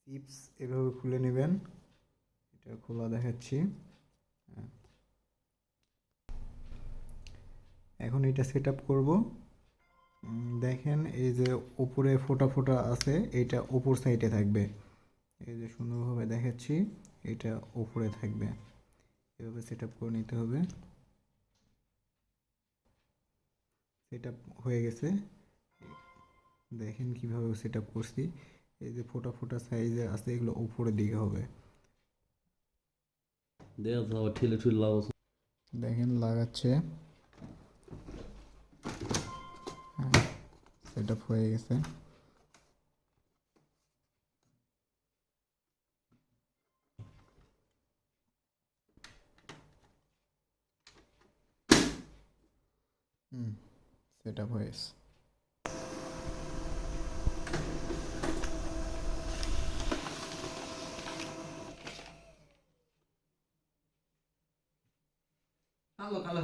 Chips এভাবে খুলে নেবেন, এটা খোলা দেখাচ্ছি। এখন এটা সেট আপ করবো। দেখেন এই যে উপরে ফোটা ফোটা আছে, এটা উপর সাইডে থাকবে। এই যে সুন্দরভাবে দেখাচ্ছি, এটা উপরে থাকবে। এভাবে সেট আপ করে নিতে হবে। সেট আপ হয়ে গেছে, দেখেন কিভাবে সেট আপ করছি। এই যে ফোটা ফোটা সাইজে আছে, এগুলো উপরের দিকে হবে। দেখেন লাগাচ্ছে, সেট আপ হয়ে গেছে। সেট আপ হয়ে গেছে। কালো কালো